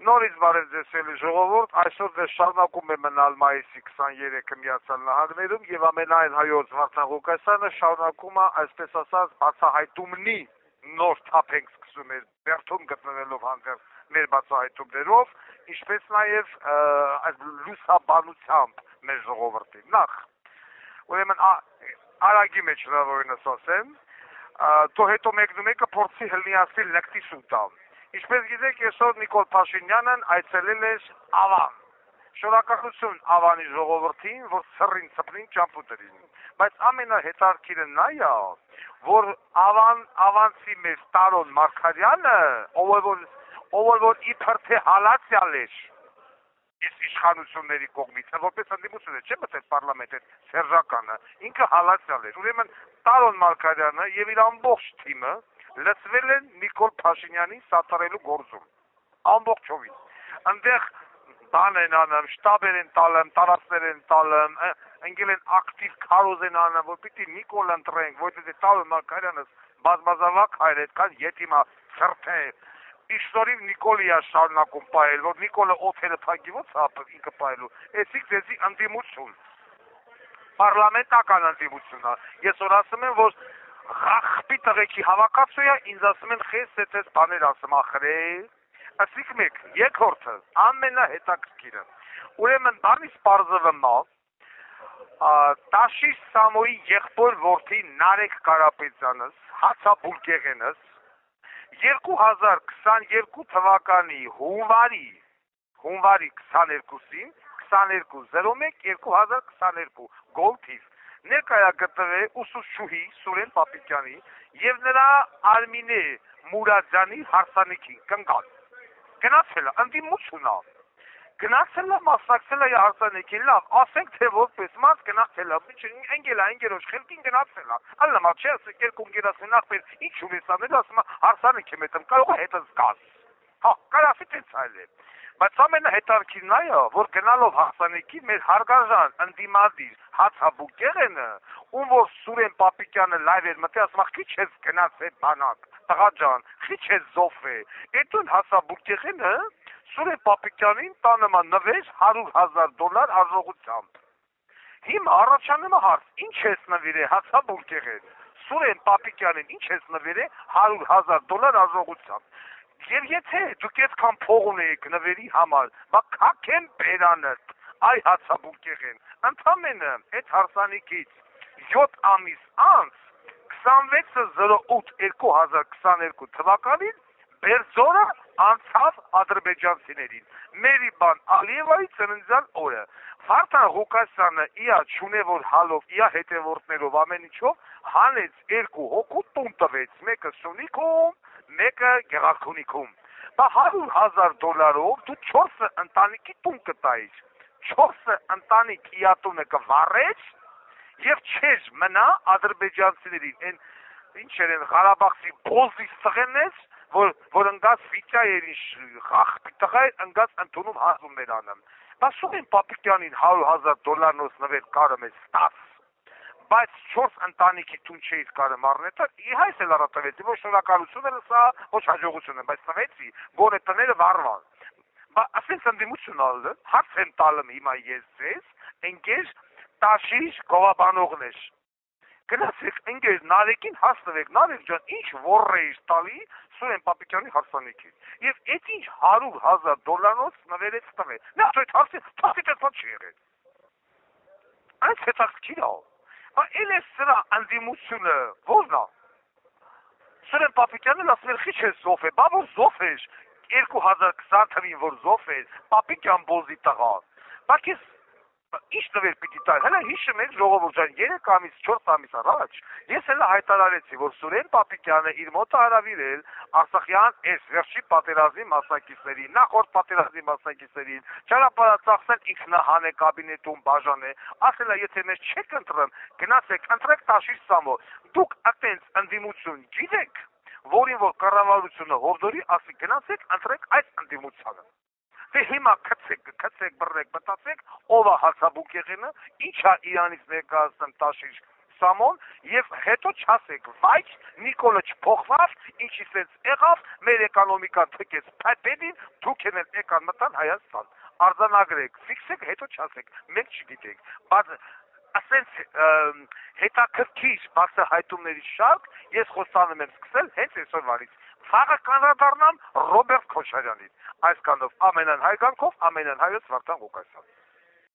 Նորից բարև ձեզ էլի ժողովուրդ, այսօր դες շարունակում է մնալ մայիսի 23-ը Միացյալ Նահանգներում եւ ամենայն հայոց Վարդան Ղուկասյանը շարունակում է, այսպես ասած, բացահայտումնի նոր թափ ենք սկսում մեր բերդում գտնվելով հանդերձ մեր բացահայտումներով, ինչպես նաեւ այս լուսաբանությամբ մեր ժողովրդին։ Նախ, ուրեմն արագի մեջ հնարավորինս ասեմ, то հետո մեկը փորձի հլնիացնել լկտի սուտան։ Ինչպես գիտեք, այսօր Նիկոլ Փաշինյանն այցելել էր Ավան։ Շնորհակալություն Ավանի ժողովրդին, որ սրին ծփնին ճամփուտերին։ Բայց ամենահետաքրքիրը նա է, որ Ավանցի մեր Տարոն Մարգարյանը, ով որ իբր թե հալածյալ էր այս իշխանությունների կողմից, որպես ընդդիմություն է, չէ՞ մտել պարլամենտ այդ սերժականը, ինքը հալածյալ էր։ Ուրեմն Տարոն Մարգարյանը եւ իր ամբողջ թիմը լծվել են Նիկոլ Փաշինյանի սատարելու գործում, ամբողջովին, ընդեղ բան են անում, շտաբեր են տալում, տարածքներ են տալում, ընկել են ակտիվ քարոզ են անում, որ պիտի Նիկոլ ընտրենք, որովհետև Տարոն Մարգարյանը բազմազավակ հայր այդքան ետիմա սրթե, Իշտորին Նիկոլի է շարունակում պայել, որ Նիկոլը օթերը փակի ո՞ց ապը ինքը պայելու, էսիկ ձեզի ընդդիմություն, պարլամենտական ընդդիմություն է, ես որ ասում եմ, որ Ղախպի տղեկի հավաքածու է, ինձ ասում են խես էտես բաներ ասում ախրե, ասիկ մեկ, երկորդը, ամենահետաքրքիրը, ուրեմն բանից պարզվում է, Տաշիր Սամոյի եղբոր որդի Նարեկ Կարապետյանս, Հացաբուլկեղենս, 2022 թվականի հունվարի 22-ին, 22/01/2022 գոլթիվ, ներկայա գտնվել ուսուցչուհի Սուրեն Պապիկյանի եւ նրա Արմինե Մուրադյանի հարսանիքին կնգալ։ Գնացել է, ընդդիմություն է։ Գնացել է, մասնակցել է հարսանիքին, լավ, ասենք թե որպես մաս գնացել է, ընկերոջ խելքին գնացել է։ Ալնամա չէ, ասեք երկու ընկերասին ախպեր, ինչու ես անել, ասում է հարսանիքի մետում, կարող է հետս գաս։ Հա, կարասի տենց այլ է։ Բայց ամենահետաքրքիրն է, որ գնալով հարսանիքի մեր հարգարժան ընդդիմադիր Հացաբուկեղենը, ում որ Սուրեն Պապիկյանը լայվ էր մտի, ասում է քիչ ես գնացել բանակ, տղա ջան, քիչ ես զոֆե։ Էդուն Հացաբուկեղենը Սուրեն Պապիկյանին տանում է նվեր $100,000 արժողությամբ։ Հիմա առաջանում է հարց, ինչ ես նվիրել Հացաբուկեղեն, Սուրեն Պապիկյանին ինչ ես նվիրել $100,000 արժողությամբ։ Եվ եթե դուք այդքան փող ունեիք նվերի համար, բա քաքեն բերանդ, այ Հացաբուկեղեն, ընդամենը այդ հարսանիքից 7 ամիս անց 26/08/2022 թվականին Բերձորը անցավ ադրբեջանցիներին, Մերիբան Ալիևայի ծննդյան օրը, Վարդան Ղուկասյանը իա չունևոր հալով, իա հետևորդներով ամեն ինչով, հանեց 2 հոգու տուն տվեց, մեկը Սյունիքում, մեկը Գեղարքունիքում, բա $100,000 դու 4 ընտանիքի տուն կտայիր, 4 ընտանիք իա տունը կվառեց և չեր մնա ադրբեջանցիներին, ինչ են Ղարաբաղցի բոզից ծղենես, որ ընգաց վիճա էր ինչ խախպի տղա էր ընգաց ընդունում հազումներ անեմ, բա Սուրեն Պապիկյանին $100,000 նվեր կարում ես ստաց, բայց 4 ընտանիքի տուն չէիր կարում առնետը, իհայս էլ առատավեցի, ոչ շնորհակալություն էլ սա, ոչ հաջողություն եմ, բայց տվեցի, գոնե տները վառվան, բա ասենց ընդդիմություն ալը, հարց եմ տալում հիմա ես ձեզ, ընկեր Տաշիր գովաբանողներ, գնացեք ընկեր Նարեկին հասնվեք, Նարեկ ջան, ինչ ոռ էիր տալի Սուրեն Պապիկյանի հարսանիքին, և էդ ինչ $100,000 նվերեց տվել, նա այդ հարցի տեսպատ չի եղել, այս հետաքրքիր է, էլ է սրա ընդդիմությունը, որն է, Սուրեն Պապիկյանն ասում էր քիչ ես զոֆ է, բա որ զոֆ էր, 2020 թվին որ զոֆ էր, Պապիկյան բոզի տղա, բա քեզ ինչ նվեր պիտի տալ, հələ հիշում եք ժողովուրդ ջան, 3 ամիս, 4 ամիս առաջ, ես հələ հայտարարեցի, որ Սուրեն Պապիկյանը իր մոտ հարավիրել Արցախյան այս վերջի պատերազմի մասնակիցներին, նախորդ պատերազմի մասնակիցներին, ճանապարհածախսել ինքնահան է կաբինետում բաժան է, ասել է եթե մեզ չեք ընտրում, գնացեք ընտրեք Տաշիր Սամո, դուք այտենց ընդդիմություն գիտեք, որին որ կառավարությունը հորդորի, ասի գնացեք ընտրեք այս ընդդիմությանը։ Դե հիմա քցեք, բռնեք, մտածեք, ով է Հացաբուկեղենը, ինչ է իրանից ներկայացնում Տաշիր Սամոն եւ հետո չասեք, բայց Նիկոլը չփոխվավ, ինչի սենց եղավ, մեր էկոնոմիկան թքեց փայտերին, դուք են եկան մտան Հայաստան։ Արձանագրեք, ֆիքսեք, հետո չասեք, մենք չգիտենք, բայց ասենց հետաքրքիր բացահայտումների շարք ես խոստանում եմ սկսել հենց այսօրվանից։ Վաղը կանրադառնամ Ռոբերտ Քոչարյանին, այսքանով ամենայն հայկանքով, ամենայն հայոց Վարդան Ղուկասյան։